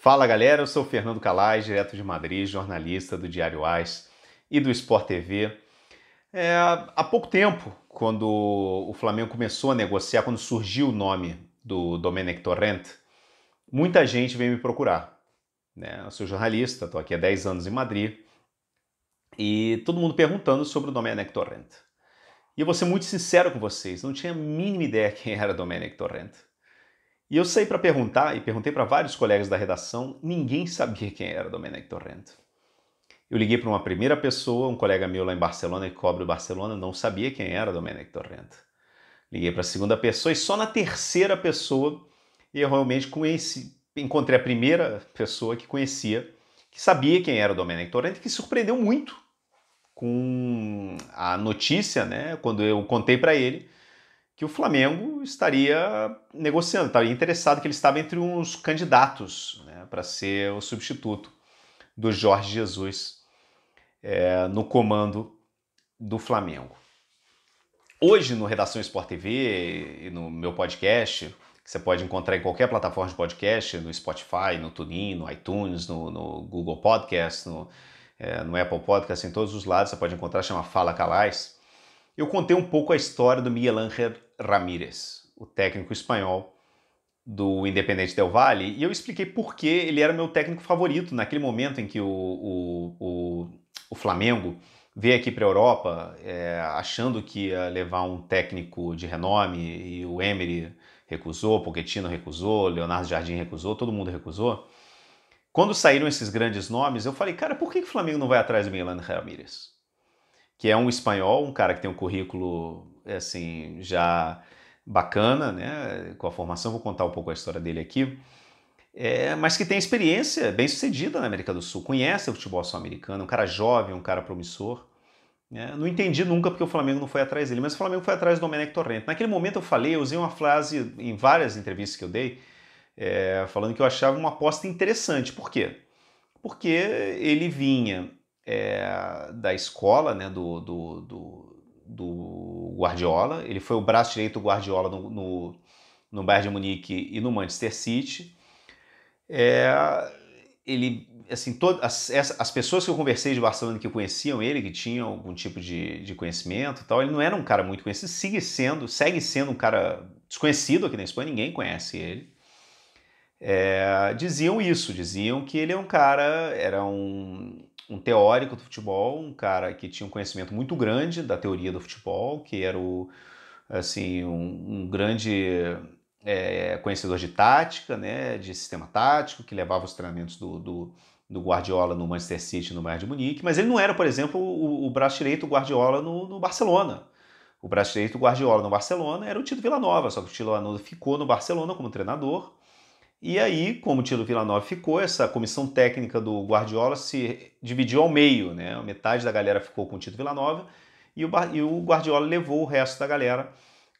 Fala galera, eu sou o Fernando Calais, direto de Madrid, jornalista do Diário AS e do Sport TV. Há pouco tempo, quando o Flamengo começou a negociar, quando surgiu o nome do Domenech Torrent, muita gente veio me procurar. Eu sou jornalista, estou aqui há 10 anos em Madrid e todo mundo perguntando sobre o Domenech Torrent. E eu vou ser muito sincero com vocês, não tinha a mínima ideia quem era Domenech Torrent. E eu saí para perguntar, e perguntei para vários colegas da redação, ninguém sabia quem era Domenech Torrent. Eu liguei para uma primeira pessoa, um colega meu lá em Barcelona, que cobre o Barcelona, não sabia quem era Domenech Torrent. Liguei para a segunda pessoa e só na terceira pessoa eu realmente encontrei a primeira pessoa que conhecia, que sabia quem era o Domenech Torrent, que surpreendeu muito com a notícia, quando eu contei para ele que o Flamengo estaria negociando, estaria interessado, que ele estava entre uns candidatos para ser o substituto do Jorge Jesus no comando do Flamengo. Hoje, no Redação Sport TV e no meu podcast, que você pode encontrar em qualquer plataforma de podcast, no Spotify, no TuneIn, no iTunes, no Google Podcast, no Apple Podcast, em todos os lados você pode encontrar, chama Fala Calais. Eu contei um pouco a história do Miguel Ángel Ramírez, o técnico espanhol do Independiente del Valle, e eu expliquei por que ele era meu técnico favorito naquele momento em que o Flamengo veio aqui para a Europa achando que ia levar um técnico de renome, e o Emery recusou, Pochettino recusou, Leonardo Jardim recusou, todo mundo recusou. Quando saíram esses grandes nomes, eu falei, cara, por que o Flamengo não vai atrás do Miguel Ángel Ramírez? Que é um espanhol, um cara que tem um currículo assim já bacana, com a formação, vou contar um pouco a história dele aqui, mas que tem experiência bem sucedida na América do Sul, conhece o futebol sul-americano, um cara jovem, um cara promissor. Não entendi nunca porque o Flamengo não foi atrás dele, mas o Flamengo foi atrás do Domenech Torrent. Naquele momento eu usei uma frase em várias entrevistas que eu dei, falando que eu achava uma aposta interessante. Por quê? Porque ele vinha da escola do Guardiola, ele foi o braço direito do Guardiola no Bayern de Munique e no Manchester City. Ele, assim, as pessoas que eu conversei de Barcelona que conheciam ele, que tinham algum tipo de conhecimento e tal, ele não era um cara muito conhecido, segue sendo um cara desconhecido aqui na Espanha, ninguém conhece ele. Diziam que ele é um cara, era um teórico do futebol, um cara que tinha um conhecimento muito grande da teoria do futebol, que era um grande conhecedor de tática, de sistema tático, que levava os treinamentos do Guardiola no Manchester City e no Bayern de Munique, mas ele não era, por exemplo, o braço direito do Guardiola no Barcelona. O braço direito do Guardiola no Barcelona era o Tito Vilanova, só que o Tito Vilanova ficou no Barcelona como treinador. E aí, como o Tito Vilanova ficou, essa comissão técnica do Guardiola se dividiu ao meio, Metade da galera ficou com o Tito Vilanova e o Guardiola levou o resto da galera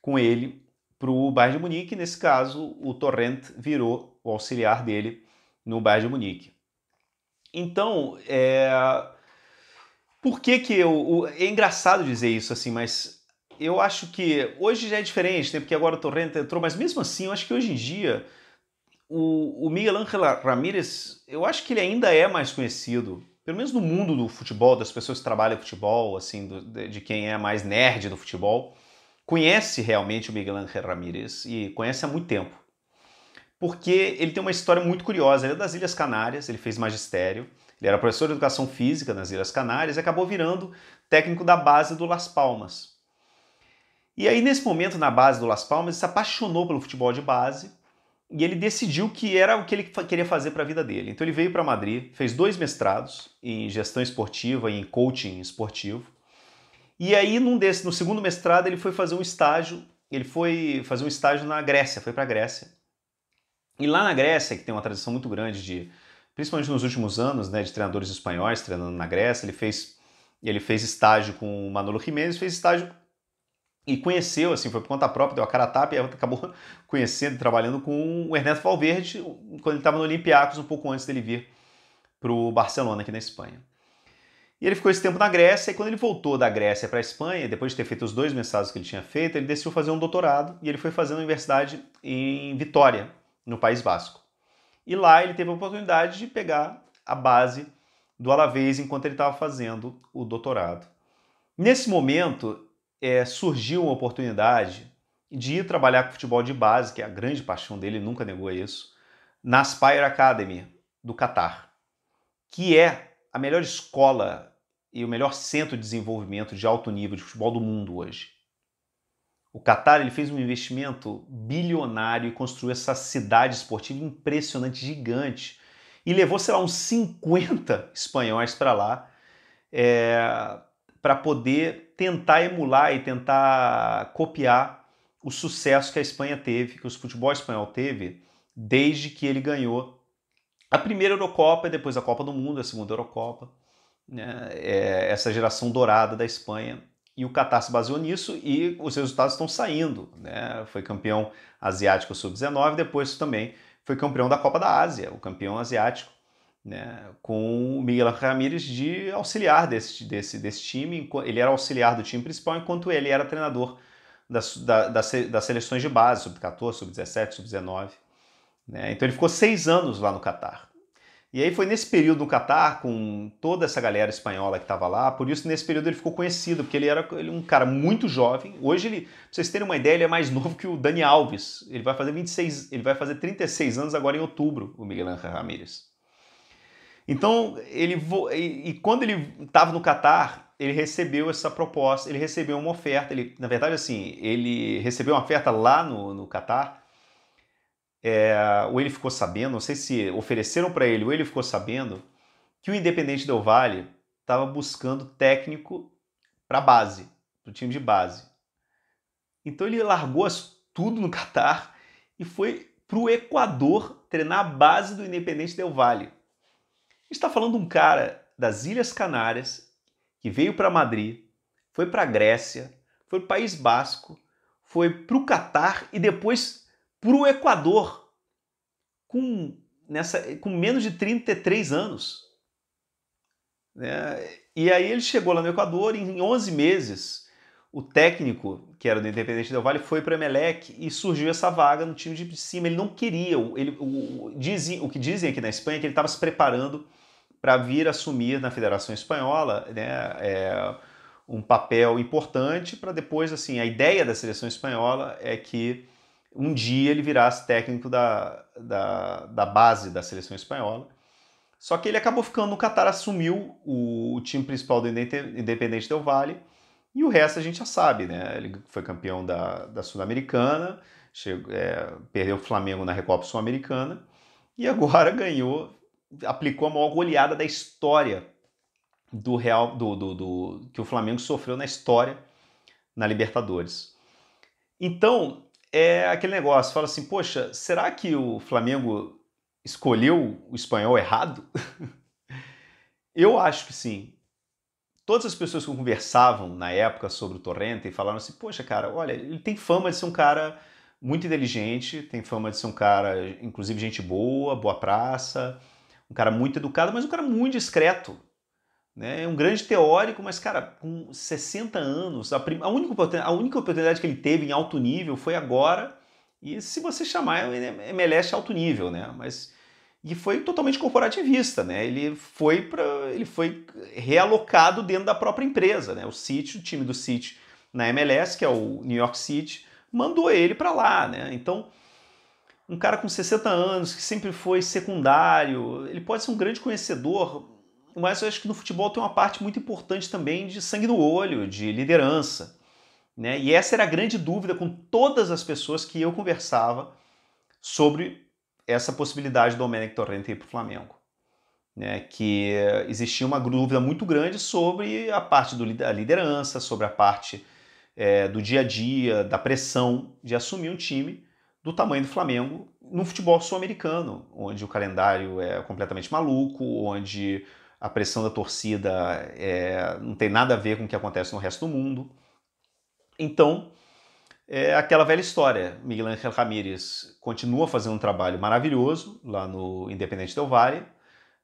com ele para o Bayern de Munique. Nesse caso, o Torrent virou o auxiliar dele no Bayern de Munique. Então, por que é engraçado dizer isso assim, mas eu acho que hoje já é diferente, porque agora o Torrent entrou, mas mesmo assim, eu acho que hoje em dia o Miguel Ángel Ramírez, eu acho que ele ainda é mais conhecido, pelo menos no mundo do futebol, das pessoas que trabalham futebol, assim, de quem é mais nerd do futebol, conhece realmente o Miguel Ángel Ramírez e conhece há muito tempo. Porque ele tem uma história muito curiosa. Ele é das Ilhas Canárias, ele fez magistério, ele era professor de educação física nas Ilhas Canárias e acabou virando técnico da base do Las Palmas. E aí, nesse momento, na base do Las Palmas, ele se apaixonou pelo futebol de base e ele decidiu que era o que ele queria fazer para a vida dele. Então ele veio para Madrid, fez 2 mestrados em gestão esportiva e em coaching esportivo. E aí, no segundo mestrado, ele foi fazer um estágio. Ele foi fazer um estágio na Grécia, foi para a Grécia. E lá na Grécia, que tem uma tradição muito grande principalmente nos últimos anos, de treinadores espanhóis treinando na Grécia, ele fez estágio com o Manolo Jiménez, fez estágio e conheceu, assim, foi por conta própria, deu a cara a tapa e acabou conhecendo e trabalhando com o Ernesto Valverde quando ele estava no Olympiacos, um pouco antes dele vir para o Barcelona, aqui na Espanha. E ele ficou esse tempo na Grécia, e quando ele voltou da Grécia para a Espanha, depois de ter feito os 2 mestrados que ele tinha feito, ele decidiu fazer um doutorado, e ele foi fazer na universidade em Vitória, no País Basco. E lá ele teve a oportunidade de pegar a base do Alavés enquanto ele estava fazendo o doutorado. Nesse momento, surgiu uma oportunidade de ir trabalhar com futebol de base, que é a grande paixão dele, ele nunca negou isso, na Aspire Academy do Catar, que é a melhor escola e o melhor centro de desenvolvimento de alto nível de futebol do mundo hoje. O Catar ele fez um investimento bilionário e construiu essa cidade esportiva impressionante, gigante, e levou, sei lá, uns 50 espanhóis para lá, para poder tentar emular e tentar copiar o sucesso que a Espanha teve, que o futebol espanhol teve, desde que ele ganhou a primeira Eurocopa e depois a Copa do Mundo, a segunda Eurocopa, né? Essa geração dourada da Espanha. E o Catar se baseou nisso e os resultados estão saindo, né? Foi campeão asiático sub-19, depois também foi campeão da Copa da Ásia, o campeão asiático, né? Com o Miguel Ramírez de auxiliar desse time. Ele era auxiliar do time principal, enquanto ele era treinador das seleções de base, sub-14, sub-17, sub-19. Né? Então ele ficou 6 anos lá no Catar. E aí foi nesse período no Catar, com toda essa galera espanhola que estava lá, por isso nesse período ele ficou conhecido, porque ele era um cara muito jovem. Hoje, pra vocês terem uma ideia, ele é mais novo que o Dani Alves. Ele vai fazer 36 anos agora em outubro, o Miguel Ángel Ramírez. Então, quando ele estava no Catar, ele recebeu essa proposta, ele recebeu uma oferta, na verdade assim, ele recebeu uma oferta lá no Catar, ou ele ficou sabendo, não sei se ofereceram para ele ou ele ficou sabendo, que o Independente Del Valle estava buscando técnico para base, para o time de base. Então ele largou tudo no Catar e foi para o Equador treinar a base do Independente Del Valle. A gente está falando de um cara das Ilhas Canárias que veio para Madrid, foi para a Grécia, foi para o País Basco, foi para o Catar e depois para o Equador com menos de 33 anos. Né? E aí ele chegou lá no Equador, em 11 meses, o técnico, que era do Independente Del Valle, foi para o Emelec e surgiu essa vaga no time de cima. Ele não queria, o que dizem aqui na Espanha é que ele estava se preparando para vir assumir na Federação Espanhola, né, um papel importante para depois, assim, a ideia da seleção espanhola é que um dia ele virasse técnico da base da seleção espanhola. Só que ele acabou ficando no Catar, assumiu o time principal do Independente Del Valle, e o resto a gente já sabe, né? Ele foi campeão da Sul-Americana, perdeu o Flamengo na Recopa Sul-Americana, e agora aplicou a maior goleada da história que o Flamengo sofreu na história na Libertadores. Então, é aquele negócio, fala assim, poxa, será que o Flamengo escolheu o espanhol errado? Eu acho que sim. Todas as pessoas que conversavam na época sobre o Torrente falaram assim, poxa, cara, olha, ele tem fama de ser um cara muito inteligente, tem fama de ser um cara, inclusive, gente boa, boa praça, um cara muito educado, mas um cara muito discreto. Né? É um grande teórico, mas, cara, com 60 anos, a única oportunidade que ele teve em alto nível foi agora, e se você chamar, MLS alto nível, né? E foi totalmente corporativista, né? Ele foi realocado dentro da própria empresa, né? O time do City na MLS, que é o New York City, mandou ele para lá, né? Então, um cara com 60 anos, que sempre foi secundário, ele pode ser um grande conhecedor, mas eu acho que no futebol tem uma parte muito importante também de sangue no olho, de liderança. Né? E essa era a grande dúvida com todas as pessoas que eu conversava sobre essa possibilidade do Domenech Torrente ir para o Flamengo. Né? Que existia uma dúvida muito grande sobre a parte da liderança, sobre a parte do dia a dia, da pressão de assumir um time do tamanho do Flamengo no futebol sul-americano, onde o calendário é completamente maluco, onde a pressão da torcida não tem nada a ver com o que acontece no resto do mundo. Então, é aquela velha história. Miguel Ángel Ramírez continua fazendo um trabalho maravilhoso lá no Independente Del Valle.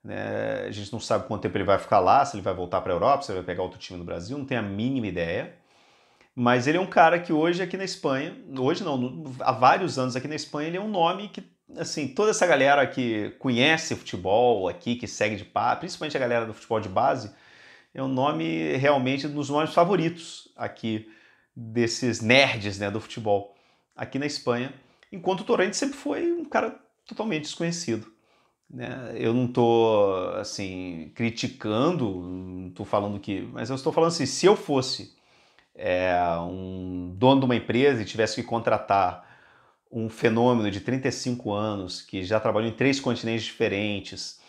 Né? A gente não sabe quanto tempo ele vai ficar lá, se ele vai voltar para a Europa, se ele vai pegar outro time no Brasil, não tem a mínima ideia. Mas ele é um cara que hoje aqui na Espanha, hoje não, há vários anos aqui na Espanha, ele é um nome que assim, toda essa galera que conhece futebol aqui, que segue de pá, principalmente a galera do futebol de base, é um nome realmente um dos nomes favoritos aqui desses nerds, né, do futebol aqui na Espanha, enquanto o Torrente sempre foi um cara totalmente desconhecido, né? Eu não estou assim criticando, não estou falando que, mas eu estou falando assim, se eu fosse um dono de uma empresa e tivesse que contratar um fenômeno de 35 anos que já trabalhou em 3 continentes diferentes,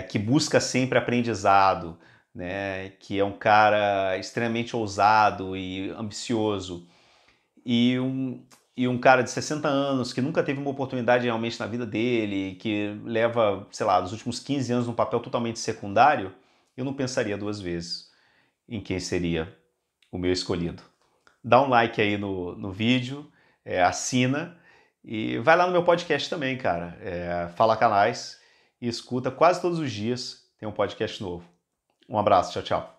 que busca sempre aprendizado, né, que é um cara extremamente ousado e ambicioso, e um cara de 60 anos que nunca teve uma oportunidade realmente na vida dele, que leva, sei lá, nos últimos 15 anos num papel totalmente secundário, eu não pensaria duas vezes em quem seria o meu escolhido. Dá um like aí no vídeo, assina e vai lá no meu podcast também, cara. Fala Canais e escuta quase todos os dias, tem um podcast novo. Um abraço, tchau, tchau.